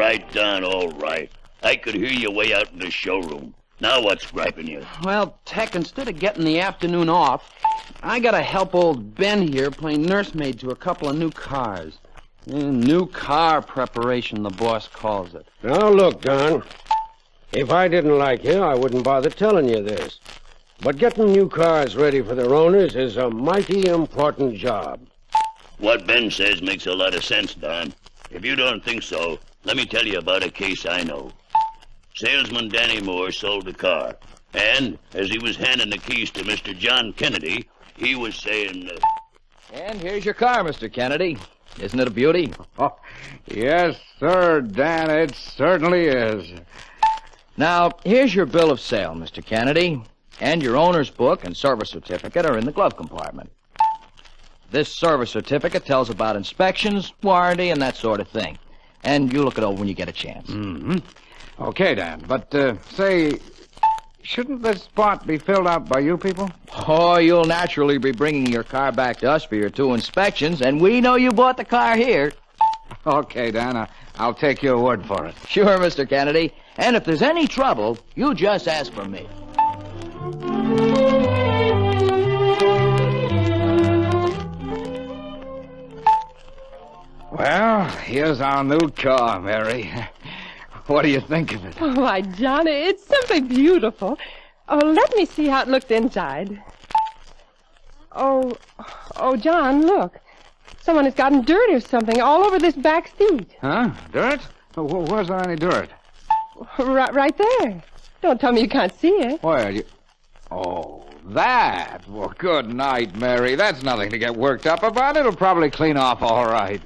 right, Don, all right. I could hear you way out in the showroom. Now what's griping you? Well, Tech, instead of getting the afternoon off, I gotta help old Ben here play nursemaid to a couple of new cars. New car preparation, the boss calls it. Now, look, Don. If I didn't like you, I wouldn't bother telling you this. But getting new cars ready for their owners is a mighty important job. What Ben says makes a lot of sense, Don. If you don't think so, let me tell you about a case I know. Salesman Danny Moore sold a car, and as he was handing the keys to Mr. John Kennedy, he was saying... And here's your car, Mr. Kennedy. Isn't it a beauty? Oh, yes, sir, Dan, it certainly is. Now, here's your bill of sale, Mr. Kennedy. And your owner's book and service certificate are in the glove compartment. This service certificate tells about inspections, warranty, and that sort of thing. And you look it over when you get a chance. Mm-hmm. Okay, Dan, but, say, shouldn't this spot be filled out by you people? Oh, you'll naturally be bringing your car back to us for your 2 inspections, and we know you bought the car here. Okay, Dan, I'll take your word for it. Sure, Mr. Kennedy. And if there's any trouble, you just ask for me. Well, here's our new car, Mary. What do you think of it? Oh, why, Johnny, it's simply beautiful. Oh, let me see how it looked inside. Oh, John, look. Someone has gotten dirt or something all over this back seat. Huh? Dirt? Where's there any dirt? Right there. Don't tell me you can't see it. Where? Oh, that. Well, good night, Mary. That's nothing to get worked up about. It'll probably clean off all right.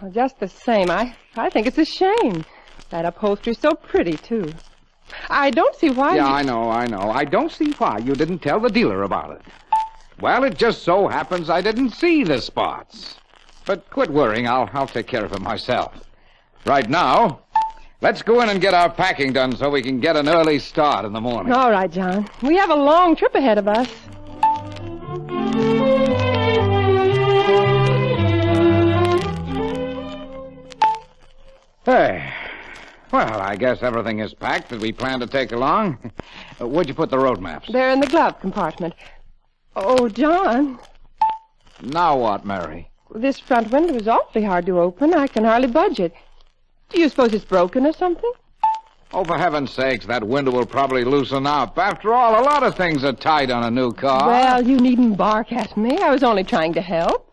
Oh, just the same, I think it's a shame. That upholstery's so pretty, too. I don't see why Yeah, I know. I don't see why you didn't tell the dealer about it. Well, it just so happens I didn't see the spots. But quit worrying. I'll take care of it myself. Right now, let's go in and get our packing done so we can get an early start in the morning. All right, John. We have a long trip ahead of us. Hey. Well, I guess everything is packed that we plan to take along. Where'd you put the road maps? They're in the glove compartment. Oh, John. Now what, Mary? This front window is awfully hard to open. I can hardly budge it. Do you suppose it's broken or something? Oh, for heaven's sakes, that window will probably loosen up. After all, a lot of things are tight on a new car. Well, you needn't bark at me. I was only trying to help.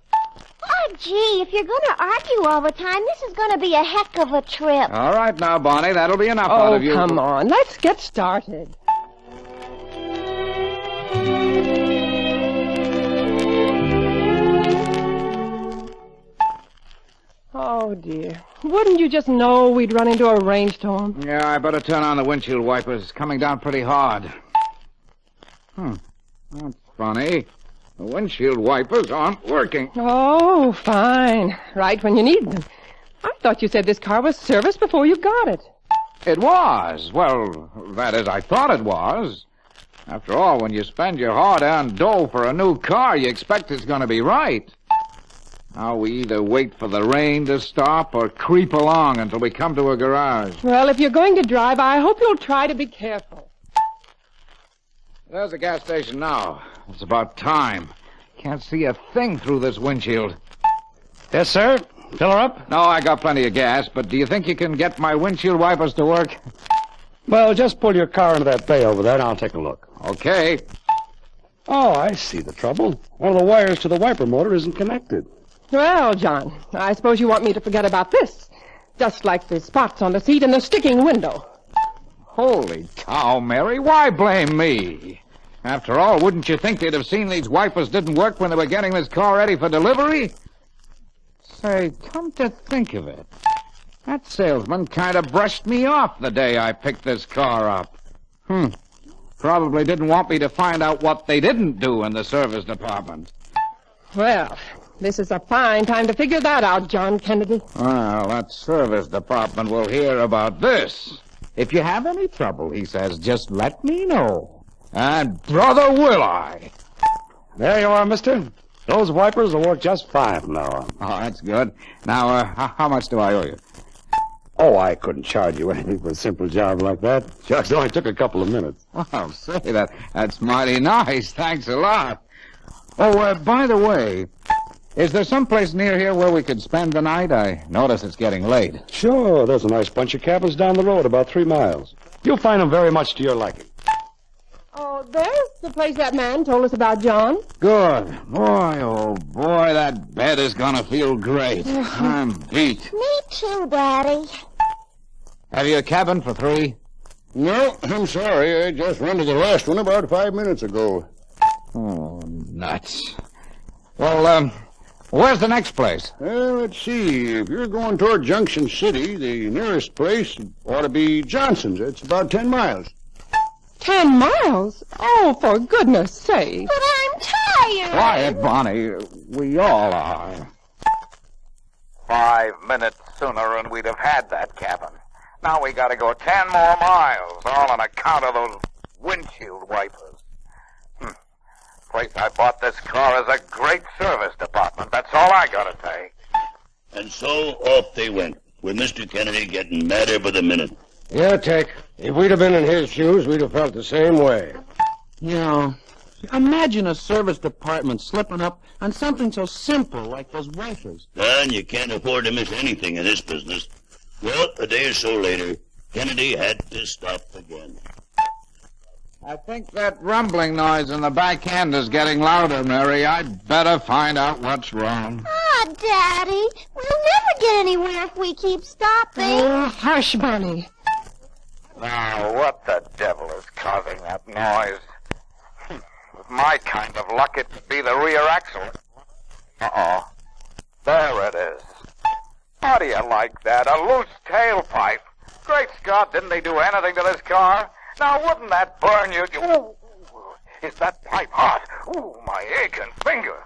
Oh, gee, if you're going to argue all the time, this is going to be a heck of a trip. All right now, Bonnie, that'll be enough out of you. Oh, come on. Let's get started. Oh, dear. Wouldn't you just know we'd run into a rainstorm? Yeah, I better turn on the windshield wipers. It's coming down pretty hard. That's funny. The windshield wipers aren't working. Oh, fine. Right when you need them. I thought you said this car was serviced before you got it. It was. Well, that is, I thought it was. After all, when you spend your hard-earned dough for a new car, you expect it's going to be right. Now we either wait for the rain to stop or creep along until we come to a garage. Well, if you're going to drive, I hope you'll try to be careful. There's the gas station now. It's about time. Can't see a thing through this windshield. Yes, sir? Fill her up? No, I got plenty of gas, but do you think you can get my windshield wipers to work? Well, just pull your car into that bay over there, and I'll take a look. Okay. Oh, I see the trouble. One of the wires to the wiper motor isn't connected. Well, John, I suppose you want me to forget about this. Just like the spots on the seat and the sticking window. Holy cow, Mary, why blame me? After all, wouldn't you think they'd have seen these wipers didn't work when they were getting this car ready for delivery? Say, come to think of it, that salesman kind of brushed me off the day I picked this car up. Probably didn't want me to find out what they didn't do in the service department. Well, this is a fine time to figure that out, John Kennedy. Well, that service department will hear about this. If you have any trouble, he says, just let me know. And brother, will I. There you are, mister. Those wipers will work just fine from now on. Oh, that's good. Now, how much do I owe you? Oh, I couldn't charge you anything for a simple job like that. Shucks, it only took a couple of minutes. Oh, say, that's mighty nice. Thanks a lot. Oh, by the way, is there some place near here where we could spend the night? I notice it's getting late. Sure, there's a nice bunch of cabins down the road about 3 miles. You'll find them very much to your liking. Oh, there's the place that man told us about, John. Good. Boy, oh boy, that bed is gonna feel great. I'm beat. Me too, Daddy. Have you a cabin for 3? No, I'm sorry. I just rented the last one about 5 minutes ago. Oh, nuts. Well, where's the next place? Let's see. If you're going toward Junction City, the nearest place ought to be Johnson's. It's about 10 miles. 10 miles? Oh, for goodness sake. But I'm tired. Quiet, Bonnie. We all are. 5 minutes sooner and we'd have had that cabin. Now we gotta go 10 more miles, all on account of those windshield wipers. Place I bought this car is a great service department. That's all I gotta say. And so off they went, with Mr. Kennedy getting madder by the minute. Yeah, Tech. If we'd have been in his shoes, we'd have felt the same way. You know, imagine a service department slipping up on something so simple like those wipers. Don, you can't afford to miss anything in this business. Well, a day or so later, Kennedy had to stop again. I think that rumbling noise in the back end is getting louder, Mary. I'd better find out what's wrong. Ah, Daddy, we'll never get anywhere if we keep stopping. Oh, hush, Bonnie. Now, what the devil is causing that noise? With my kind of luck, it'd be the rear axle. Uh-oh. There it is. How do you like that? A loose tailpipe. Great Scott, didn't they do anything to this car? Now, wouldn't that burn you? Ooh, is that pipe hot? Ooh, my aching finger.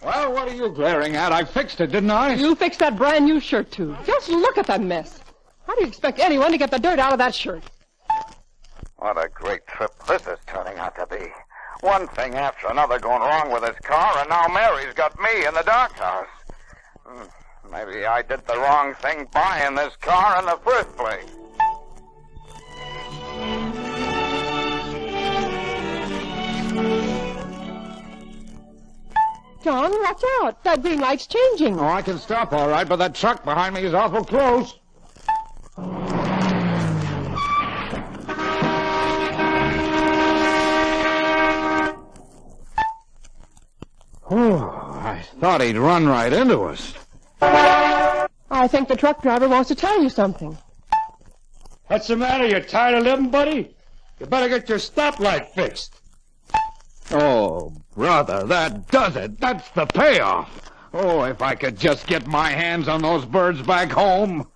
Well, what are you glaring at? I fixed it, didn't I? You fixed that brand new shirt, too. Just look at that mess. How do you expect anyone to get the dirt out of that shirt? What a great trip this is turning out to be. One thing after another going wrong with this car, and now Mary's got me in the doghouse. Maybe I did the wrong thing buying this car in the first place. John, watch out. That green light's changing. Oh, I can stop all right, but that truck behind me is awful close. Oh, I thought he'd run right into us. I think the truck driver wants to tell you something. What's the matter? You tired of living, buddy? You better get your stoplight fixed. Oh, brother, that does it. That's the payoff. Oh, if I could just get my hands on those birds back home.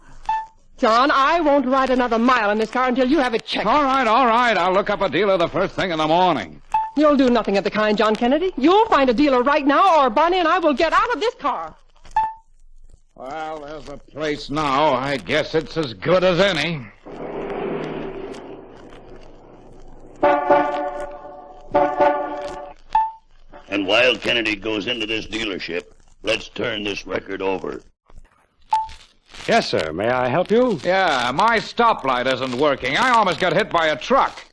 John, I won't ride another mile in this car until you have it checked. All right. I'll look up a dealer the first thing in the morning. You'll do nothing of the kind, John Kennedy. You'll find a dealer right now, or Bonnie and I will get out of this car. Well, there's a place now. I guess it's as good as any. And while Kennedy goes into this dealership, let's turn this record over. Yes, sir. May I help you? Yeah, my stoplight isn't working. I almost got hit by a truck.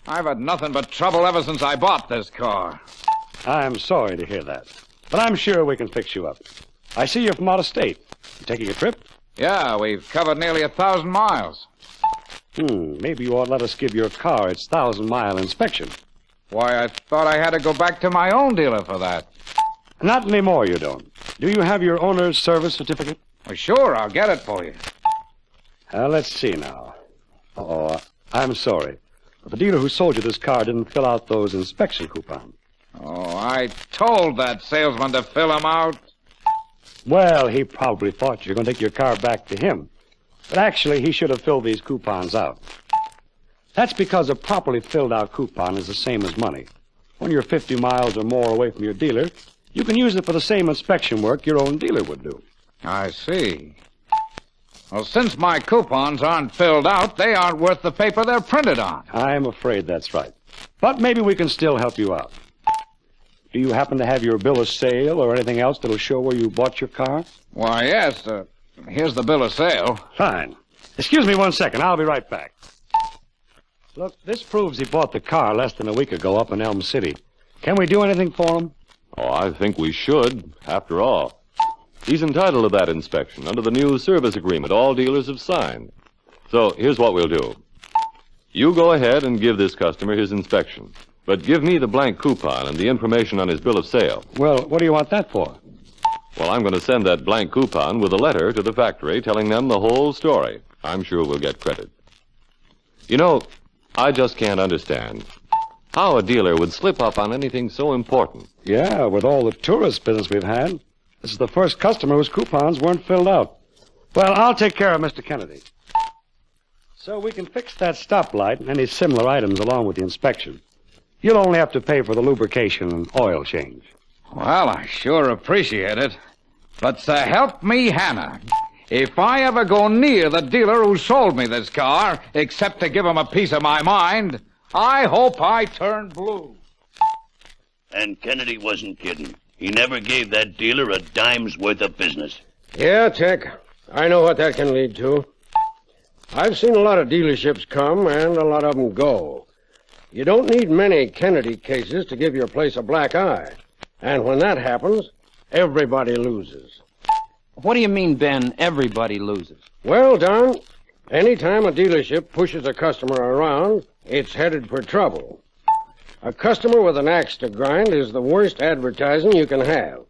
I've had nothing but trouble ever since I bought this car. I'm sorry to hear that. But I'm sure we can fix you up. I see you're from out of state. You taking a trip? Yeah, we've covered nearly 1,000 miles. Maybe you ought to let us give your car its 1,000-mile inspection. Why, I thought I had to go back to my own dealer for that. Not anymore, you don't. Do you have your owner's service certificate? Well, sure, I'll get it for you. Let's see now. Oh, I'm sorry. But the dealer who sold you this car didn't fill out those inspection coupons. Oh, I told that salesman to fill them out. Well, he probably thought you were going to take your car back to him. But actually, he should have filled these coupons out. That's because a properly filled out coupon is the same as money. When you're 50 miles or more away from your dealer, you can use it for the same inspection work your own dealer would do. I see. Well, since my coupons aren't filled out, they aren't worth the paper they're printed on. I'm afraid that's right. But maybe we can still help you out. Do you happen to have your bill of sale or anything else that'll show where you bought your car? Why, yes. Here's the bill of sale. Fine. Excuse me 1 second. I'll be right back. Look, this proves he bought the car less than a week ago up in Elm City. Can we do anything for him? Oh, I think we should, after all. He's entitled to that inspection under the new service agreement all dealers have signed. So here's what we'll do. You go ahead and give this customer his inspection. But give me the blank coupon and the information on his bill of sale. Well, what do you want that for? Well, I'm going to send that blank coupon with a letter to the factory telling them the whole story. I'm sure we'll get credit. You know, I just can't understand how a dealer would slip up on anything so important. Yeah, with all the tourist business we've had. This is the first customer whose coupons weren't filled out. Well, I'll take care of Mr. Kennedy. So we can fix that stoplight and any similar items along with the inspection. You'll only have to pay for the lubrication and oil change. Well, I sure appreciate it. But help me, Hannah. If I ever go near the dealer who sold me this car, except to give him a piece of my mind, I hope I turn blue. And Kennedy wasn't kidding. He never gave that dealer a dime's worth of business. Yeah, Tech. I know what that can lead to. I've seen a lot of dealerships come and a lot of them go. You don't need many Kennedy cases to give your place a black eye. And when that happens, everybody loses. What do you mean, Ben, everybody loses? Well, Don, anytime a dealership pushes a customer around, it's headed for trouble. A customer with an axe to grind is the worst advertising you can have.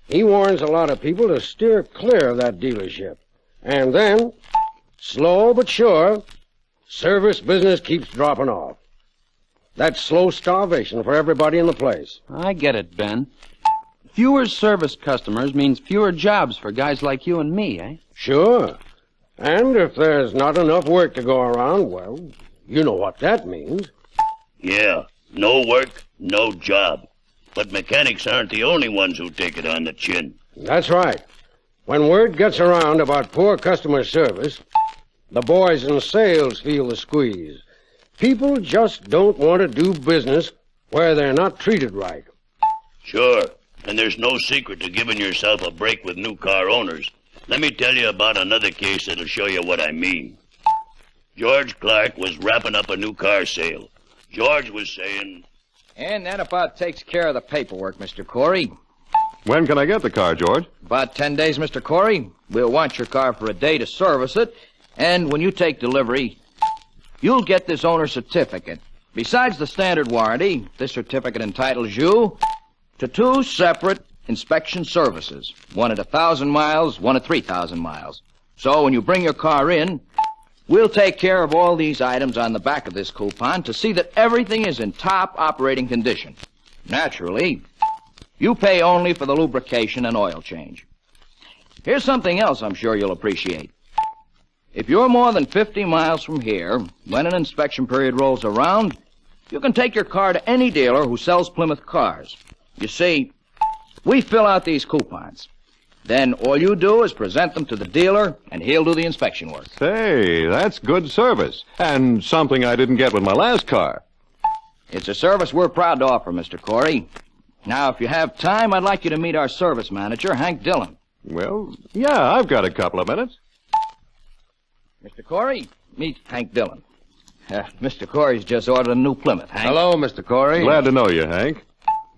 He warns a lot of people to steer clear of that dealership. And then, slow but sure, service business keeps dropping off. That's slow starvation for everybody in the place. I get it, Ben. Fewer service customers means fewer jobs for guys like you and me, eh? Sure. And if there's not enough work to go around, well, you know what that means. Yeah, no work, no job. But mechanics aren't the only ones who take it on the chin. That's right. When word gets around about poor customer service, the boys in sales feel the squeeze. People just don't want to do business where they're not treated right. Sure, and there's no secret to giving yourself a break with new car owners. Let me tell you about another case that'll show you what I mean. George Clark was wrapping up a new car sale. George was saying... And that about takes care of the paperwork, Mr. Corey. When can I get the car, George? About 10 days, Mr. Corey. We'll want your car for a day to service it. And when you take delivery, you'll get this owner certificate. Besides the standard warranty, this certificate entitles you to 2 separate inspection services. One at 1,000 miles, one at 3,000 miles. So when you bring your car in, we'll take care of all these items on the back of this coupon to see that everything is in top operating condition. Naturally, you pay only for the lubrication and oil change. Here's something else I'm sure you'll appreciate. If you're more than 50 miles from here, when an inspection period rolls around, you can take your car to any dealer who sells Plymouth cars. You see, we fill out these coupons. Then all you do is present them to the dealer, and he'll do the inspection work. Say, that's good service. And something I didn't get with my last car. It's a service we're proud to offer, Mr. Corey. Now, if you have time, I'd like you to meet our service manager, Hank Dillon. Well, yeah, I've got a couple of minutes. Mr. Corey, meet Hank Dillon. Mr. Corey's just ordered a new Plymouth, Hank. Hello, Mr. Corey. Glad to know you, Hank.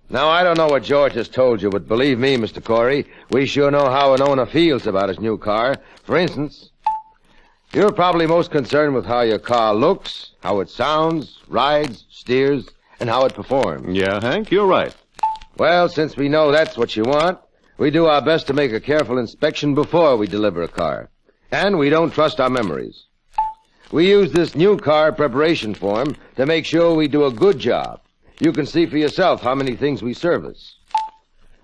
Now, I don't know what George has told you, but believe me, Mr. Corey, we sure know how an owner feels about his new car. For instance, you're probably most concerned with how your car looks, how it sounds, rides, steers, and how it performs. Yeah, Hank, you're right. Well, since we know that's what you want, we do our best to make a careful inspection before we deliver a car. And we don't trust our memories. We use this new car preparation form to make sure we do a good job. You can see for yourself how many things we service.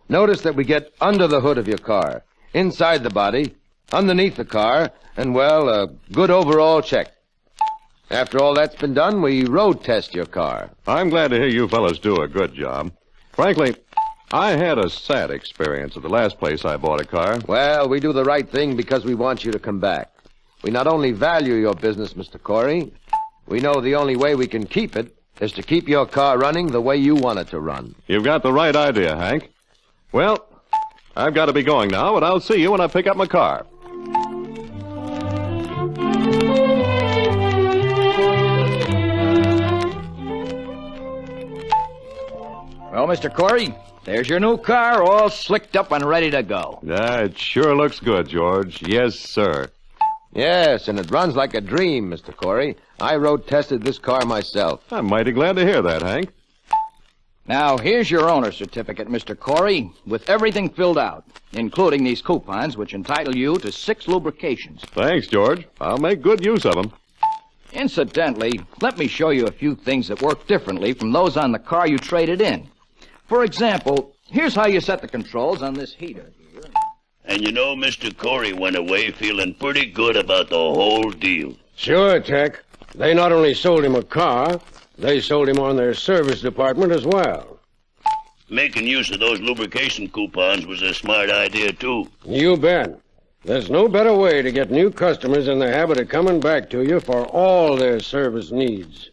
Notice that we get under the hood of your car, inside the body, underneath the car, and, well, a good overall check. After all that's been done, we road test your car. I'm glad to hear you fellas do a good job. Frankly, I had a sad experience at the last place I bought a car. Well, we do the right thing because we want you to come back. We not only value your business, Mr. Corey, we know the only way we can keep it is to keep your car running the way you want it to run. You've got the right idea, Hank. Well, I've got to be going now, but I'll see you when I pick up my car. Well, Mr. Corey, there's your new car all slicked up and ready to go. It sure looks good, George. Yes, sir. Yes, and it runs like a dream, Mr. Corey. I road tested this car myself. I'm mighty glad to hear that, Hank. Now, here's your owner's certificate, Mr. Corey, with everything filled out, including these coupons, which entitle you to 6 lubrications. Thanks, George. I'll make good use of them. Incidentally, let me show you a few things that work differently from those on the car you traded in. For example, here's how you set the controls on this heater here. And you know, Mr. Corey went away feeling pretty good about the whole deal. Sure, Tech. They not only sold him a car, they sold him on their service department as well. Making use of those lubrication coupons was a smart idea, too. You bet. There's no better way to get new customers in the habit of coming back to you for all their service needs.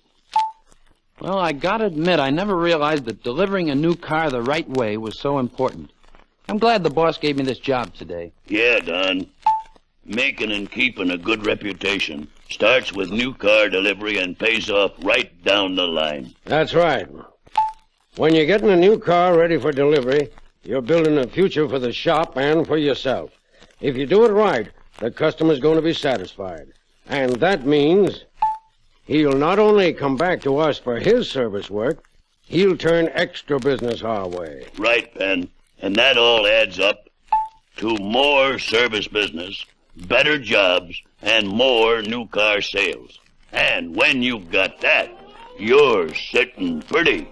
Well, I gotta admit, I never realized that delivering a new car the right way was so important. I'm glad the boss gave me this job today. Yeah, Don. Making and keeping a good reputation starts with new car delivery and pays off right down the line. That's right. When you're getting a new car ready for delivery, you're building a future for the shop and for yourself. If you do it right, the customer's going to be satisfied. And that means he'll not only come back to us for his service work, he'll turn extra business our way. Right, Ben. And that all adds up to more service business, better jobs, and more new car sales. And when you've got that, you're sitting pretty.